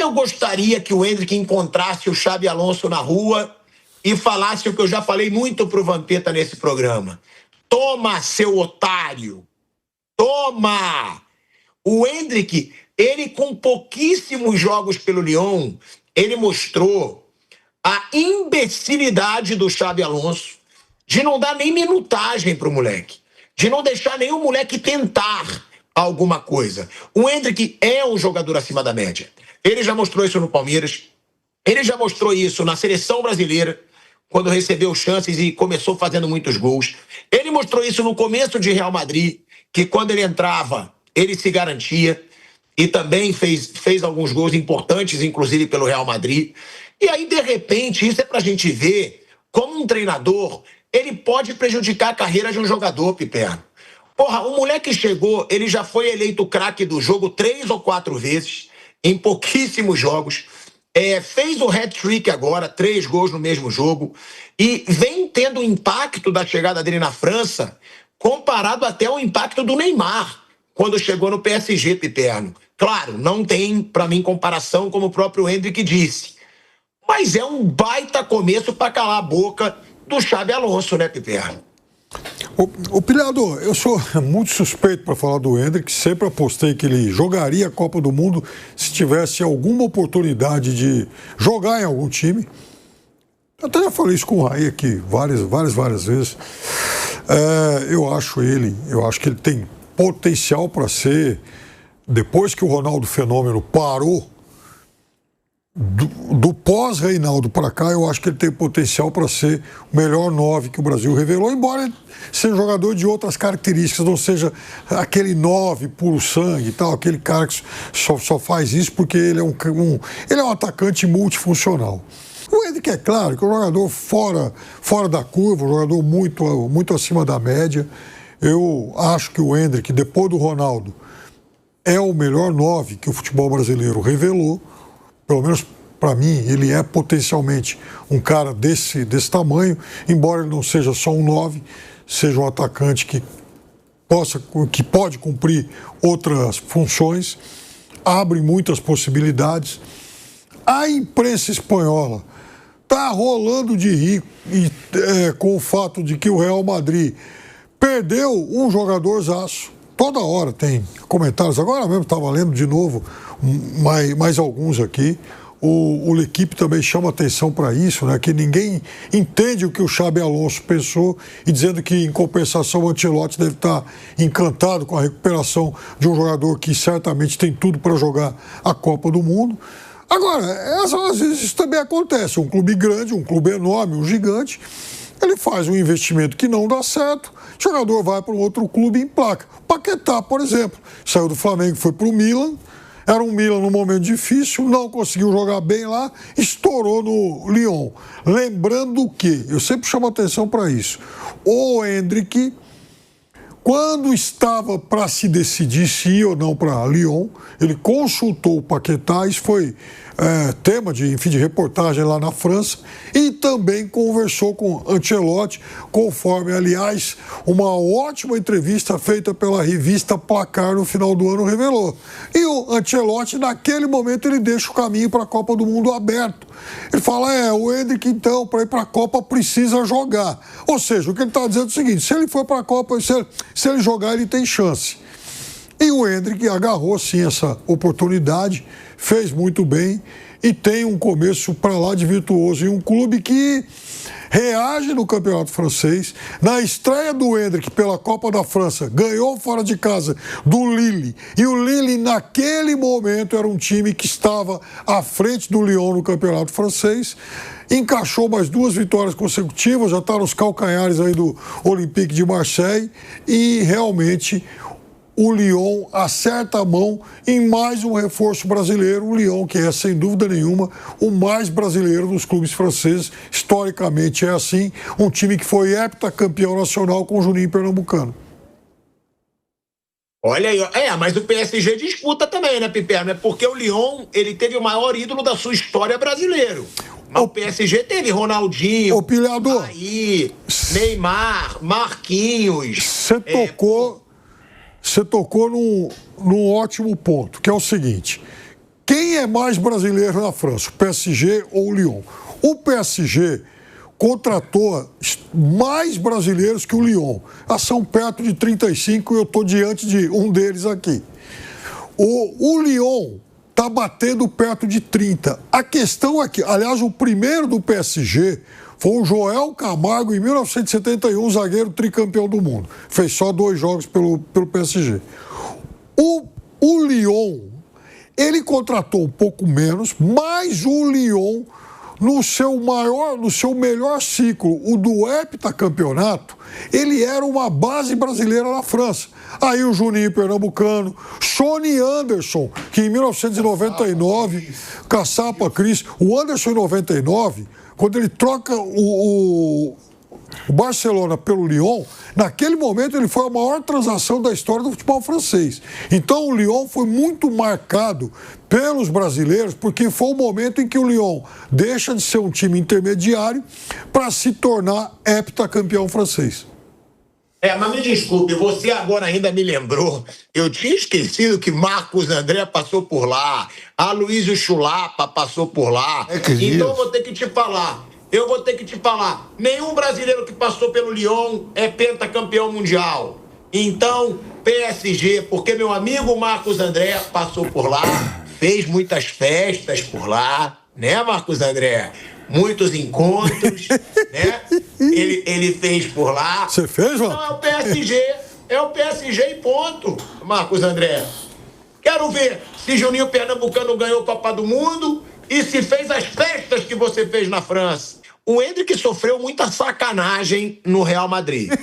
eu gostaria que o Endrick encontrasse o Xabi Alonso na rua e falasse o que eu já falei muito pro Vampeta nesse programa. Toma, seu otário! Toma! O Endrick, ele com pouquíssimos jogos pelo Lyon, ele mostrou a imbecilidade do Xabi Alonso de não dar nem minutagem pro moleque, de não deixar nenhum moleque tentar alguma coisa. O Endrick é um jogador acima da média. Ele já mostrou isso no Palmeiras, ele já mostrou isso na seleção brasileira, quando recebeu chances e começou fazendo muitos gols. Ele mostrou isso no começo de Real Madrid, que quando ele entrava, ele se garantia e também fez alguns gols importantes, inclusive pelo Real Madrid. E aí, de repente, isso é pra gente ver como um treinador, ele pode prejudicar a carreira de um jogador, Piperno. Porra, o moleque chegou, ele já foi eleito craque do jogo 3 ou 4 vezes, em pouquíssimos jogos. Fez o hat-trick agora, 3 gols no mesmo jogo, e vem tendo o impacto da chegada dele na França, comparado até ao impacto do Neymar, quando chegou no PSG, Piperno. Claro, não tem, pra mim, comparação, como o próprio Endrick disse. Mas é um baita começo pra calar a boca do Xabi Alonso, né, Piperno? Ô Pilhado, eu sou muito suspeito para falar do Endrick, sempre apostei que ele jogaria a Copa do Mundo se tivesse alguma oportunidade de jogar em algum time. Até já falei isso com o Raí aqui várias vezes. Eu acho que ele tem potencial para ser, depois que o Ronaldo Fenômeno parou, do pós-Reinaldo para cá, eu acho que ele tem potencial para ser o melhor 9 que o Brasil revelou, embora ele seja um jogador de outras características, não seja aquele 9 puro sangue e tal, aquele cara que só faz isso porque ele é um atacante multifuncional. O Endrick, é claro, que é um jogador fora da curva, um jogador muito acima da média. Eu acho que o Endrick, depois do Ronaldo, é o melhor 9 que o futebol brasileiro revelou. Pelo menos para mim, ele é potencialmente um cara desse tamanho, embora ele não seja só um 9, seja um atacante que pode cumprir outras funções, abre muitas possibilidades. A imprensa espanhola está rolando de rir com o fato de que o Real Madrid perdeu um jogadorzaço. Toda hora tem comentários. Agora mesmo estava lendo de novo mais alguns aqui. O L'Equipe também chama atenção para isso, né? Que ninguém entende o que o Xabi Alonso pensou e dizendo que, em compensação, o Ancelotti deve estar encantado com a recuperação de um jogador que certamente tem tudo para jogar a Copa do Mundo. Agora, às vezes isso também acontece. Um clube grande, um clube enorme, um gigante, ele faz um investimento que não dá certo, o jogador vai para um outro clube e emplaca. O Paquetá, por exemplo, saiu do Flamengo e foi para o Milan. Era um Milan num momento difícil, não conseguiu jogar bem lá, estourou no Lyon. Lembrando que, eu sempre chamo atenção para isso, o Endrick, quando estava para se decidir se ir ou não para Lyon, ele consultou o Paquetá, isso foi tema de reportagem lá na França, e também conversou com Ancelotti, conforme, aliás, uma ótima entrevista feita pela revista Placar no final do ano revelou. E o Ancelotti, naquele momento, ele deixa o caminho para a Copa do Mundo aberto. Ele fala, o Endrick, então, para ir para a Copa, precisa jogar. Ou seja, o que ele está dizendo é o seguinte, se ele for para a Copa, se ele jogar, ele tem chance. E o Endrick agarrou, sim, essa oportunidade, fez muito bem e tem um começo para lá de virtuoso. E um clube que reage no campeonato francês. Na estreia do Endrick pela Copa da França, ganhou fora de casa do Lille. E o Lille, naquele momento, era um time que estava à frente do Lyon no campeonato francês. Encaixou mais 2 vitórias consecutivas, já está nos calcanhares aí do Olympique de Marseille. E realmente o Lyon acerta a mão em mais um reforço brasileiro. O Lyon, que é, sem dúvida nenhuma, o mais brasileiro dos clubes franceses. Historicamente é assim. Um time que foi heptacampeão nacional com o Juninho Pernambucano. Olha aí, mas o PSG disputa também, né, Piperno? É porque o Lyon, ele teve o maior ídolo da sua história brasileiro. Mas o PSG teve Ronaldinho, aí, Neymar, Marquinhos. Você tocou num ótimo ponto, que é o seguinte. quem é mais brasileiro na França, o PSG ou o Lyon? O PSG contratou mais brasileiros que o Lyon. São perto de 35 e eu estou diante de um deles aqui. O Lyon está batendo perto de 30. A questão é que, aliás, o primeiro do PSG foi o Joel Camargo, em 1971, zagueiro tricampeão do mundo. Fez só 2 jogos pelo PSG. O Lyon, ele contratou um pouco menos, mas o Lyon, no seu melhor ciclo, o do heptacampeonato, ele era uma base brasileira na França. Aí o Juninho Pernambucano, Sony Anderson, que em 1999, Caçapa Cris, o Anderson em 99, quando ele troca o Barcelona pelo Lyon, naquele momento ele foi a maior transação da história do futebol francês. Então o Lyon foi muito marcado pelos brasileiros, porque foi o momento em que o Lyon deixa de ser um time intermediário para se tornar heptacampeão francês. Mas me desculpe, você agora ainda me lembrou. Eu tinha esquecido que Marcos André passou por lá, Aloysio Chulapa passou por lá. Então eu vou ter que te falar. Nenhum brasileiro que passou pelo Lyon é pentacampeão mundial. Então, PSG, porque meu amigo Marcos André passou por lá, fez muitas festas por lá, né, Marcos André? Muitos encontros, né? Ele fez por lá. Você fez, João? Então é o PSG e ponto, Marcos André. Quero ver se Juninho Pernambucano ganhou a Copa do Mundo e se fez as festas que você fez na França. O Endrick sofreu muita sacanagem no Real Madrid. Né?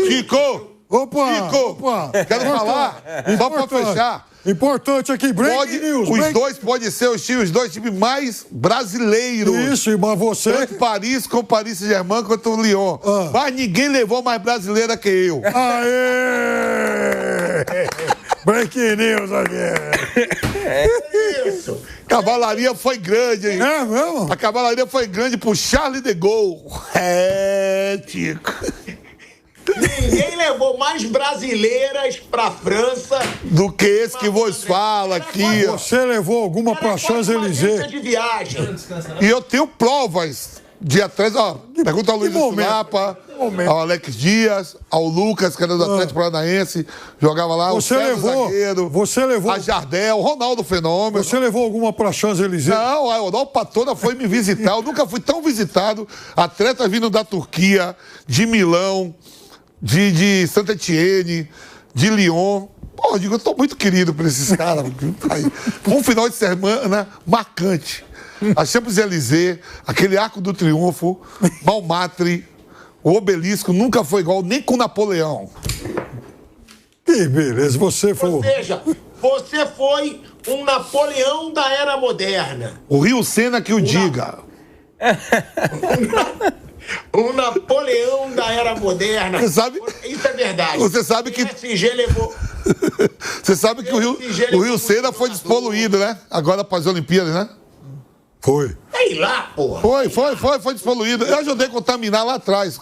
Chico! Opa! Quero falar, só pra fechar. Importante aqui, break news. Os dois podem ser os dois times mais brasileiros. Isso, mas você... Tanto Paris com o Paris Saint-Germain quanto o Lyon. Mas ninguém levou mais brasileira que eu. Aê! Break news aqui. Isso. Cavalaria foi grande, hein? É mesmo? A cavalaria foi grande pro Charles de Gaulle. Tico. Ninguém levou mais brasileiras pra França do que esse que vos fala aqui. Você levou alguma pra Champs-Élysées? De viagem. E eu tenho provas de atrás, pergunta ao Luiz Sulapa, ao Alex Dias, ao Lucas, que era do Atlético Paranaense, jogava lá, você levou a Jardel, Ronaldo Fenômeno. Você levou alguma pra Champs-Élysées? Não, a Europa toda foi me visitar, eu nunca fui tão visitado, atletas vindo da Turquia, de Milão, de Saint-Étienne, de Lyon. Pô, eu tô muito querido por esses caras. Um final de semana marcante. A Champs-Élysées, aquele Arco do Triunfo, Montmartre, o Obelisco nunca foi igual, nem com Napoleão. Que beleza, você foi... Ou seja, você foi um Napoleão da era moderna. O Rio Sena que o diga. Um Napoleão da era moderna. Você sabe? Isso é verdade. Você sabe que... O PSG levou... Você sabe que o Rio Sena foi despoluído, né? Agora para as Olimpíadas, né? Foi. Sei lá, porra. Foi despoluído. Eu ajudei a contaminar lá atrás.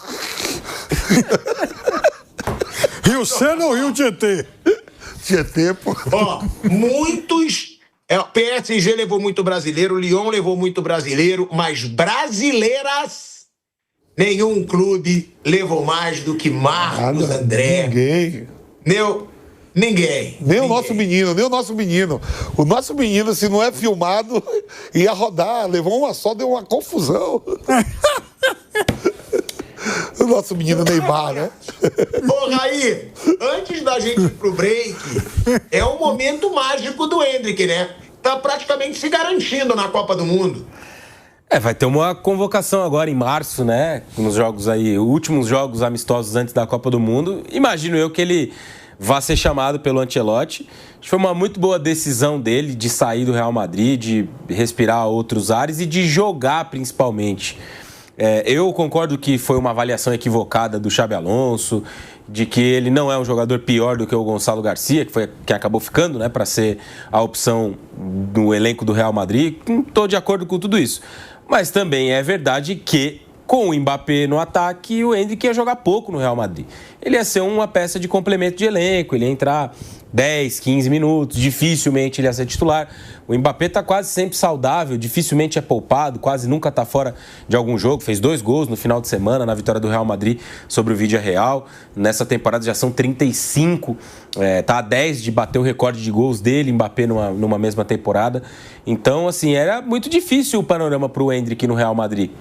Rio Sena ou Rio Tietê? Tietê, pô. Muitos... O PSG levou muito brasileiro, o Lyon levou muito brasileiro, mas brasileiras... Nenhum clube levou mais do que Marcos André. Ninguém. Ninguém. Nem o nosso menino. O nosso menino, se não é filmado, ia rodar. Levou uma só, deu uma confusão. O nosso menino Neymar, né? Ô, Raí, antes da gente ir pro break, é o momento mágico do Endrick, né? Tá praticamente se garantindo na Copa do Mundo. Vai ter uma convocação agora em março, né? Nos jogos aí, últimos jogos amistosos antes da Copa do Mundo. Imagino eu que ele vá ser chamado pelo Ancelotti. Acho que foi uma muito boa decisão dele de sair do Real Madrid, de respirar outros ares e de jogar principalmente. Eu concordo que foi uma avaliação equivocada do Xabi Alonso, de que ele não é um jogador pior do que o Gonçalo Garcia, que acabou ficando, né, para ser a opção do elenco do Real Madrid. Estou de acordo com tudo isso. Mas também é verdade que com o Mbappé no ataque, o Endrick ia jogar pouco no Real Madrid. Ele ia ser uma peça de complemento de elenco, ele ia entrar 10, 15 minutos, dificilmente ele ia ser titular. O Mbappé está quase sempre saudável, dificilmente é poupado, quase nunca está fora de algum jogo. Fez 2 gols no final de semana na vitória do Real Madrid sobre o Villarreal. Nessa temporada já são 35, tá a 10 de bater o recorde de gols dele, Mbappé, numa mesma temporada. Então, assim, era muito difícil o panorama para o Endrick no Real Madrid,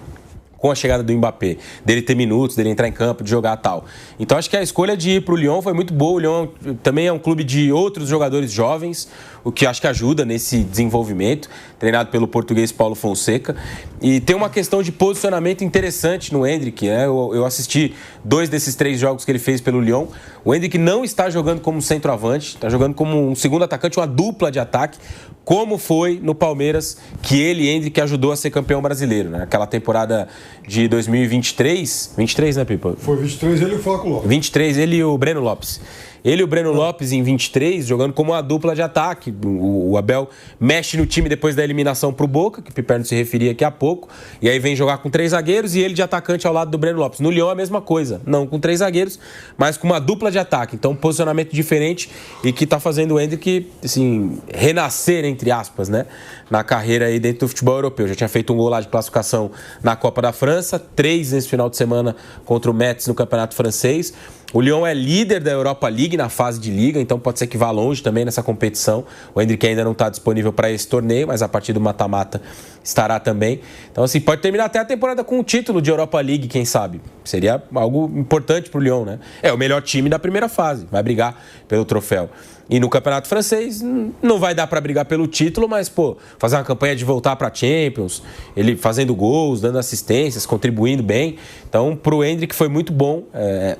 com a chegada do Mbappé, dele ter minutos, dele entrar em campo, de jogar tal. Então acho que a escolha de ir para o Lyon foi muito boa. O Lyon também é um clube de outros jogadores jovens, o que acho que ajuda nesse desenvolvimento, treinado pelo português Paulo Fonseca. E tem uma questão de posicionamento interessante no Endrick, né? Eu assisti 2 desses 3 jogos que ele fez pelo Lyon. O Endrick não está jogando como centroavante, está jogando como um segundo atacante, uma dupla de ataque, como foi no Palmeiras, que ele, Endrick, ajudou a ser campeão brasileiro, né? Aquela temporada de 2023, 23, né, Pipa? Foi 23, ele e o Flaco Lopes. 23, ele e o Breno Lopes. Ele e o Breno Lopes em 23, jogando como uma dupla de ataque. O Abel mexe no time depois da eliminação pro Boca, que o Piperno se referia aqui há pouco, e aí vem jogar com 3 zagueiros e ele de atacante ao lado do Breno Lopes. No Lyon a mesma coisa, não com 3 zagueiros, mas com uma dupla de ataque. Então um posicionamento diferente e que tá fazendo o Endrick, assim, renascer, entre aspas, né, na carreira aí dentro do futebol europeu. Já tinha feito um gol lá de classificação na Copa da França, 3 nesse final de semana contra o Metz no Campeonato Francês. O Lyon é líder da Europa League na fase de liga, então pode ser que vá longe também nessa competição. O Endrick ainda não está disponível para esse torneio, mas a partir do mata-mata estará também. Então, assim, pode terminar até a temporada com um título de Europa League, quem sabe. Seria algo importante para o Lyon, né? É o melhor time da primeira fase, vai brigar pelo troféu. E no Campeonato Francês não vai dar para brigar pelo título, mas, pô, fazer uma campanha de voltar para a Champions, ele fazendo gols, dando assistências, contribuindo bem. Então, para o Endrick foi muito bom,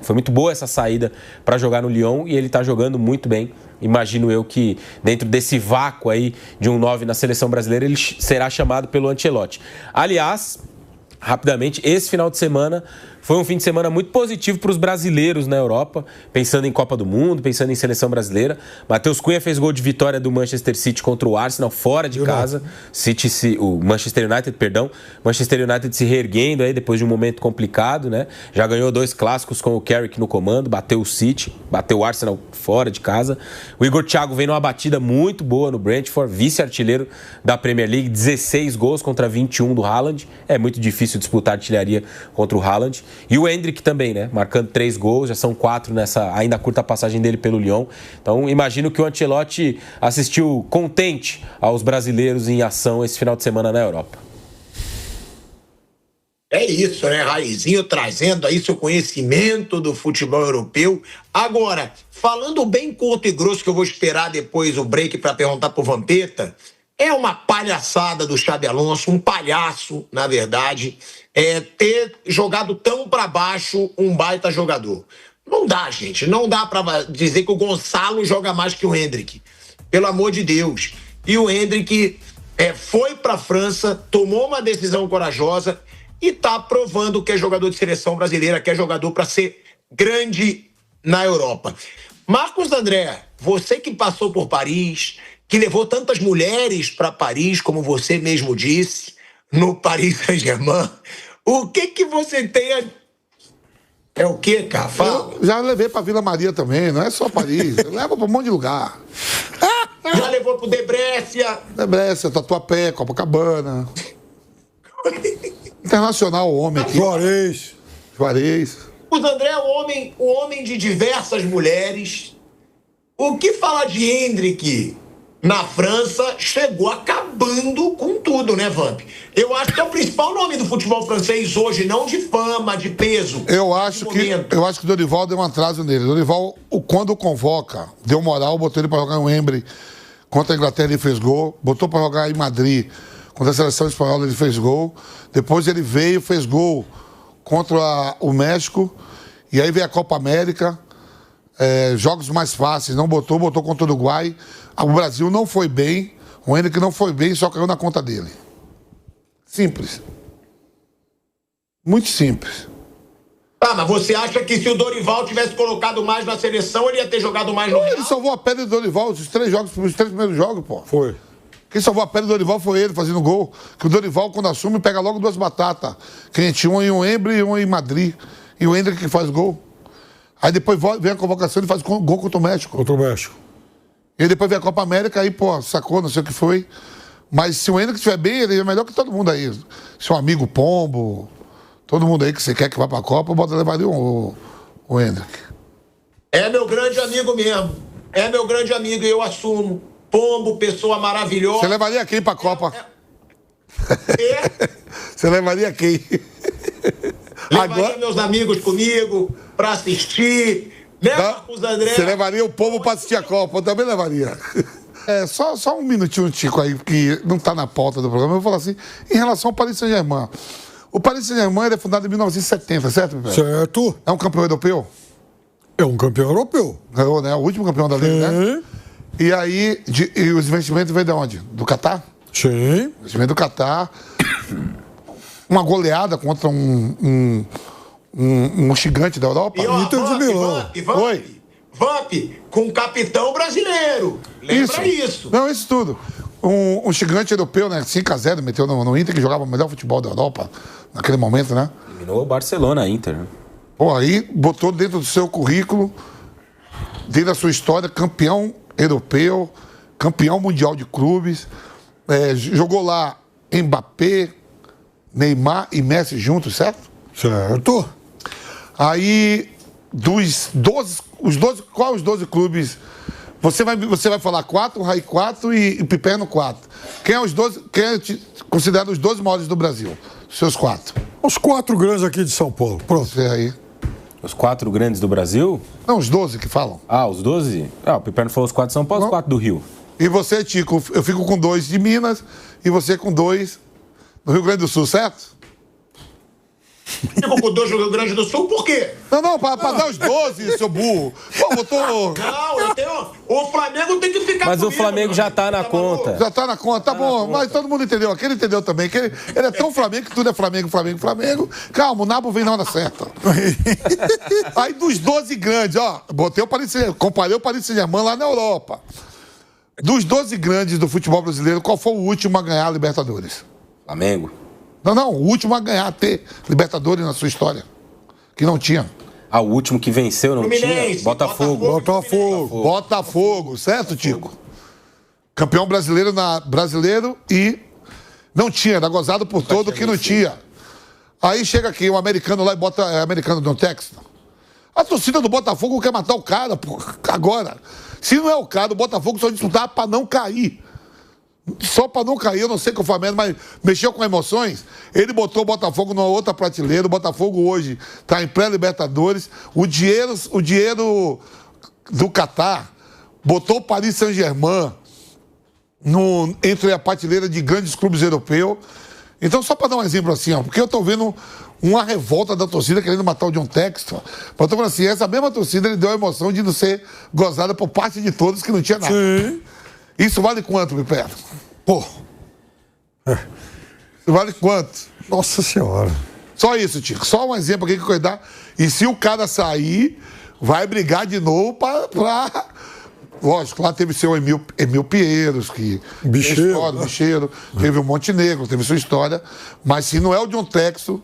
foi muito boa essa saída para jogar no Lyon e ele está jogando muito bem. Imagino eu que dentro desse vácuo aí de um 9 na seleção brasileira, ele será chamado pelo Ancelotti. Aliás, rapidamente, esse final de semana foi um fim de semana muito positivo para os brasileiros na Europa, pensando em Copa do Mundo, pensando em seleção brasileira. Matheus Cunha fez gol de vitória do Manchester City contra o Arsenal, fora de casa. O Manchester United se reerguendo aí depois de um momento complicado, né? Já ganhou 2 clássicos com o Carrick no comando, bateu o City, bateu o Arsenal fora de casa. O Igor Thiago vem numa batida muito boa no Brentford, vice-artilheiro da Premier League, 16 gols contra 21 do Haaland. É muito difícil disputar artilharia contra o Haaland. E o Endrick também, né? Marcando 3 gols, já são 4 nessa ainda curta passagem dele pelo Lyon. Então, imagino que o Ancelotti assistiu contente aos brasileiros em ação esse final de semana na Europa. É isso, né? Raizinho trazendo aí seu conhecimento do futebol europeu. Agora, falando bem curto e grosso, que eu vou esperar depois o break para perguntar pro Vampeta, é uma palhaçada do Xabi Alonso, um palhaço, na verdade, ter jogado tão para baixo um baita jogador. Não dá, gente. Não dá para dizer que o Gonçalo joga mais que o Endrick. Pelo amor de Deus. E o Endrick foi para a França, tomou uma decisão corajosa e está provando que é jogador de seleção brasileira, que é jogador para ser grande na Europa. Marcos André, você que passou por Paris, que levou tantas mulheres para Paris, como você mesmo disse, no Paris Saint-Germain, o que você tem É o quê, cara? Fala. Eu já levei pra Vila Maria também, não é só Paris. Eu levo pra um monte de lugar. Já levou pro Debrécia. Debrécia, Tatuapé, Copacabana. Internacional, o homem aqui. Juarez. O André é o homem de diversas mulheres. O que falar de Endrick na França chegou acabando com tudo, né, Vamp? Eu acho que é o principal nome do futebol francês hoje, não de fama, de peso. Eu acho que o Dorival deu um atraso nele. O Dorival, quando convoca, deu moral, botou ele pra jogar em Wembley. Contra a Inglaterra ele fez gol. Botou pra jogar em Madrid. Contra a seleção espanhola ele fez gol. Depois ele veio, fez gol contra o México. E aí veio a Copa América. Jogos mais fáceis, não botou contra o Uruguai. O Brasil não foi bem, o Endrick não foi bem, só caiu na conta dele. Simples. Muito simples. Mas você acha que se o Dorival tivesse colocado mais na seleção, ele ia ter jogado mais no Real? Ele salvou a pele do Dorival, os 3 primeiros jogos, pô. Foi. Quem salvou a pele do Dorival foi ele, fazendo gol. Que o Dorival, quando assume, pega logo 2 batatas. Quente, um em Wembley e um em Madrid. E o Hendrick que faz gol. Aí depois vem a convocação e faz gol contra o México. Contra o México. E depois vem a Copa América, aí, pô, sacou, não sei o que foi. Mas se o Hendrick estiver bem, ele é melhor que todo mundo aí. Seu amigo Pombo, todo mundo aí que você quer que vá pra Copa, bota levaria o Hendrick. É meu grande amigo mesmo. É meu grande amigo e eu assumo. Pombo, pessoa maravilhosa. Você levaria quem pra Copa? Você levaria quem? Levaria meus amigos comigo pra assistir. Né, Marcos André? Você levaria o povo pra assistir a Copa, eu também levaria. Só um minutinho, Tico, aí, que não tá na pauta do programa. Eu vou falar assim, em relação ao Paris Saint-Germain. O Paris Saint-Germain ele é fundado em 1970, certo, Pepe? Certo. É um campeão europeu? É um campeão europeu. Ganhou, né? O último campeão da Liga, né? E aí, e os investimentos vêm de onde? Do Catar? Sim. Investimento do Catar. Uma goleada contra um gigante da Europa. E ó, Inter de Milão. Oi. Vamp, com um capitão brasileiro. Lembra isso? Não, isso tudo. Um gigante europeu, né? 5-0, meteu no Inter, que jogava o melhor futebol da Europa naquele momento, né? Eliminou o Barcelona, a Inter, né? Pô, aí botou dentro do seu currículo, dentro da sua história, campeão europeu, campeão mundial de clubes. Jogou lá Mbappé, Neymar e Messi juntos, certo? Certo. Aí, qual os 12 clubes? Você vai falar 4, o Rai 4 e o Piperno 4. Quem é considerado os 12 maiores do Brasil? Seus 4. Os 4 grandes aqui de São Paulo. Pronto. Você aí. Os 4 grandes do Brasil? Não, os 12 que falam. Ah, os 12? Ah, o Piperno falou os 4 de São Paulo, os 4 do Rio. E você, Tico, eu fico com 2 de Minas e você com 2 do Rio Grande do Sul, certo? Fico com 2 do Rio Grande do Sul, por quê? Não, pra dar os 12, seu burro. Pô, botou... Não, eu tenho... O Flamengo tem que ficar Mas comigo, o Flamengo já tá na conta. Já tá na conta, tá bom, mas todo mundo entendeu. Aquele entendeu também, que ele é tão Flamengo que tudo é Flamengo. Calma, o Nabo vem na hora certa. Aí dos 12 grandes, ó, comparei o Paris Saint-Germain lá na Europa. Dos 12 grandes do futebol brasileiro, qual foi o último a ganhar a Libertadores? Flamengo? Não, o último a ganhar, a ter Libertadores na sua história. Que não tinha. Ah, o último que venceu não Fluminense, tinha? Botafogo. Botafogo, certo, Tico? Campeão brasileiro e não tinha, era gozado por todo que não tinha. Aí chega aqui um americano lá e bota americano no texto. A torcida do Botafogo quer matar o cara, pô, agora. Se não é o cara, o Botafogo só disputava pra não cair. Só pra não cair, eu não sei que o Flamengo, mas mexeu com emoções. Ele botou o Botafogo numa outra prateleira. O Botafogo hoje tá em pré-Libertadores. O dinheiro do Catar botou o Paris Saint-Germain entre a prateleira de grandes clubes europeus. Então, só pra dar um exemplo assim, ó, porque eu tô vendo uma revolta da torcida querendo matar o John Textor. Mas eu tô falando assim, essa mesma torcida ele deu a emoção de não ser gozada por parte de todos que não tinha nada. Sim. Isso vale quanto, Piperno? Pô. Isso vale quanto? Nossa Senhora. Só isso, Tico. Só um exemplo aqui que eu vou dar. E se o cara sair, vai brigar de novo pra... Lógico, lá teve seu Emil Pinheiros, que... Bicheiro. Teve o Montenegro, teve sua história. Mas se não é o John Textor,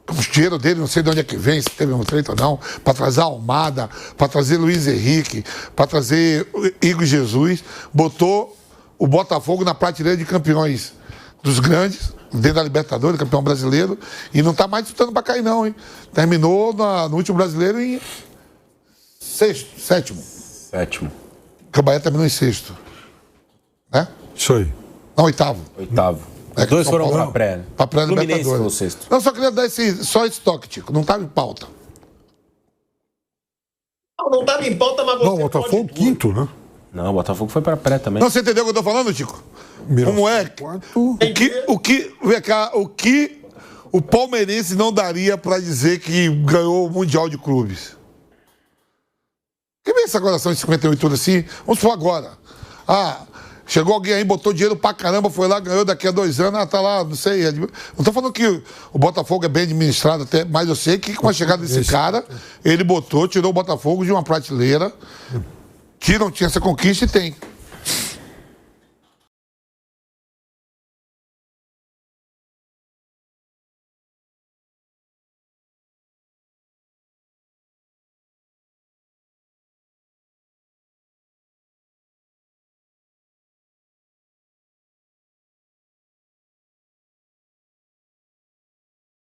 o dinheiro dele, não sei de onde é que vem, se teve um treino ou não, para trazer a Almada, para trazer Luiz Henrique, para trazer Igor Jesus, botou o Botafogo na prateleira de campeões dos grandes, dentro da Libertadores, campeão brasileiro, e não está mais disputando para cair não, hein? Terminou no último brasileiro em sétimo. O Bahia terminou em sexto. Né? Isso aí. Não, oitavo. Os dois foram pra pré. Pra pré-Libertadores. Fluminense foi o sexto. Não, só queria dar só esse toque, Tico. Não estava em pauta. Não estava em pauta, mas você Não, o Botafogo quinto, né? Não, o Botafogo foi pra pré também. Não, você entendeu o que eu tô falando, Tico? Como é? O que o palmeirense não daria pra dizer que ganhou o Mundial de Clubes? Que vem essa coração de 58 tudo assim? Vamos supor agora. Chegou alguém aí, botou dinheiro pra caramba, foi lá, ganhou daqui a 2 anos, tá lá, não sei. Não tô falando que o Botafogo é bem administrado até, mas eu sei que com a chegada desse cara, ele tirou o Botafogo de uma prateleira que não tinha essa conquista e tem.